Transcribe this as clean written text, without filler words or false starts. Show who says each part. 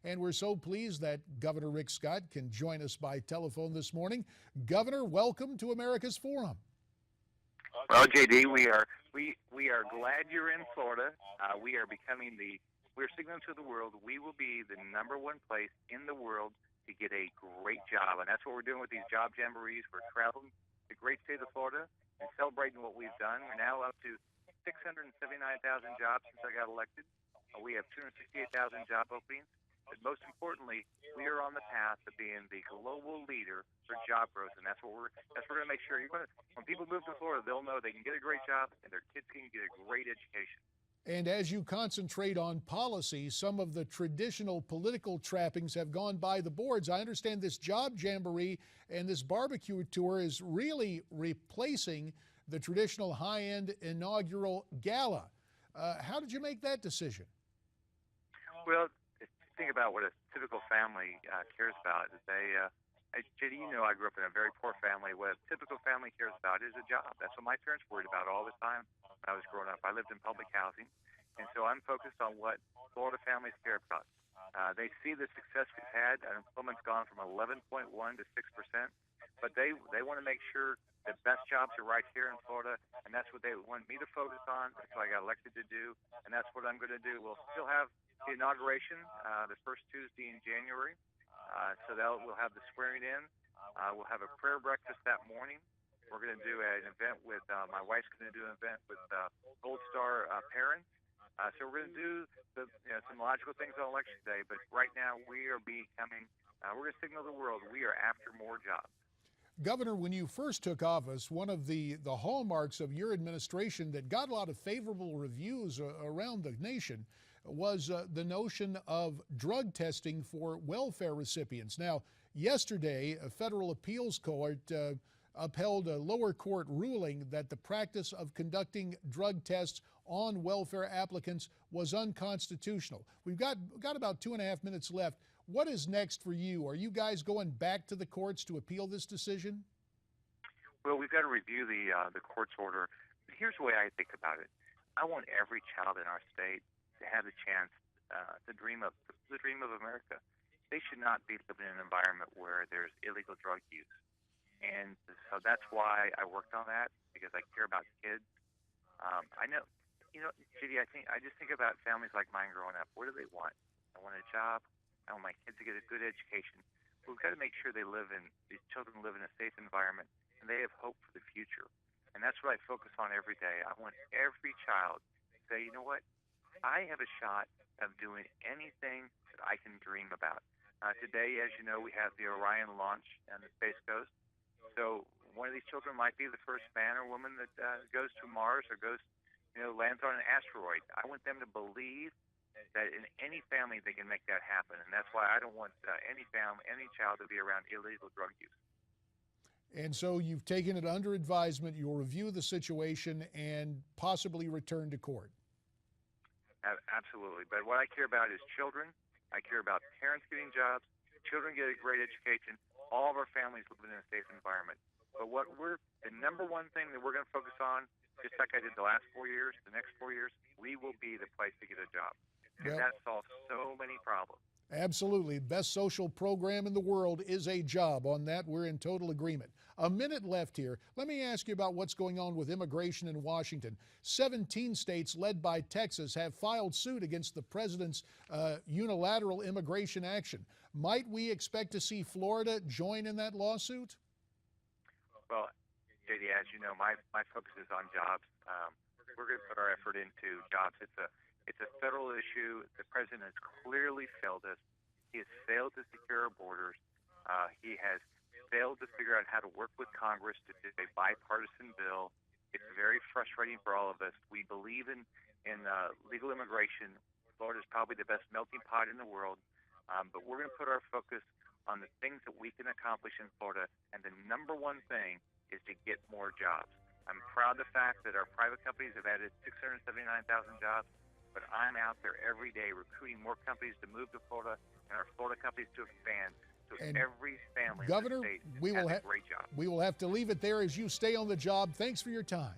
Speaker 1: And we're so pleased that Governor Rick Scott can join us by telephone this morning. Governor, welcome to America's Forum.
Speaker 2: Well, JD, we are glad you're in Florida. We're signaling to the world we will be the #1 place in the world to get a great job, and that's what we're doing with these job jamborees. We're traveling the great state of Florida and celebrating what we've done. We're now up to 679,000 jobs since I got elected. We have 268,000 job openings. But most importantly, we are on the path to being the global leader for job growth, and that's what we're going to make sure. When people move to Florida, they'll know they can get a great job and their kids can get a great education.
Speaker 1: And as you concentrate on policy, some of the traditional political trappings have gone by the boards. I understand this job jamboree and this barbecue tour is really replacing the traditional high-end inaugural gala. How did you make that decision?
Speaker 2: Well, think about what a typical family cares about. JD, I grew up in a very poor family. What a typical family cares about is a job. That's what my parents worried about all the time when I was growing up. I lived in public housing, and so I'm focused on what Florida families care about. They see the success we've had. Unemployment's gone from 11.1 to 6%, but they want to make sure the best jobs are right here in Florida, and that's what they want me to focus on. That's what I got elected to do, and that's what I'm going to do. We'll still have the inauguration the first Tuesday in January. We'll have the swearing in. We'll have a prayer breakfast that morning. We're going to do an event with my wife's going to do an event with Gold Star parents. So we're going to do some logical things on Election Day. But right now we are becoming. We're going to signal the world we are after more jobs.
Speaker 1: Governor, when you first took office, one of the hallmarks of your administration that got a lot of favorable reviews around the nation was the notion of drug testing for welfare recipients. Now, yesterday, a federal appeals court upheld a lower court ruling that the practice of conducting drug tests on welfare applicants was unconstitutional. We've got about 2.5 minutes left. What is next for you? Are you guys going back to the courts to appeal this decision?
Speaker 2: Well, we've got to review the court's order. Here's the way I think about it. I want every child in our state to have the chance to dream of the dream of America. They should not be living in an environment where there's illegal drug use. And so that's why I worked on that, because I care about kids. I know, Judy, I just think about families like mine growing up. What do they want? I want a job. I want my kids to get a good education. We've got to make sure these children live in a safe environment and they have hope for the future. And that's what I focus on every day. I want every child to say, you know what? I have a shot of doing anything that I can dream about. Today, as you know, we have the Orion launch on the Space Coast. So one of these children might be the first man or woman that goes to Mars or lands on an asteroid. I want them to believe that in any family they can make that happen, and that's why I don't want any child to be around illegal drug use.
Speaker 1: And so you've taken it under advisement. You'll review the situation and possibly return to court.
Speaker 2: Absolutely. But what I care about is children. I care about parents getting jobs, children get a great education, all of our families living in a safe environment. But the #1 thing that we're going to focus on, just like I did the last 4 years, the next 4 years, we will be the place to get a job. And that solves so many problems.
Speaker 1: Absolutely. Best social program in the world is a job. On that, we're in total agreement. A minute left here. Let me ask you about what's going on with immigration in Washington. 17 states, led by Texas, have filed suit against the president's unilateral immigration action. Might we expect to see Florida join in that lawsuit?
Speaker 2: Well, JD, as you know, my focus is on jobs. We're going to put our effort into jobs. It's a federal issue. The president has clearly failed us. He has failed to secure our borders. He has failed to figure out how to work with Congress to do a bipartisan bill. It's very frustrating for all of us. We believe in legal immigration. Florida is probably the best melting pot in the world. But we're going to put our focus on the things that we can accomplish in Florida. And the #1 thing is to get more jobs. I'm proud of the fact that our private companies have added 679,000 jobs. But I'm out there every day recruiting more companies to move to Florida and our Florida companies to expand. So every family
Speaker 1: Governor,
Speaker 2: in the state has a great job.
Speaker 1: We will have to leave it there as you stay on the job. Thanks for your time.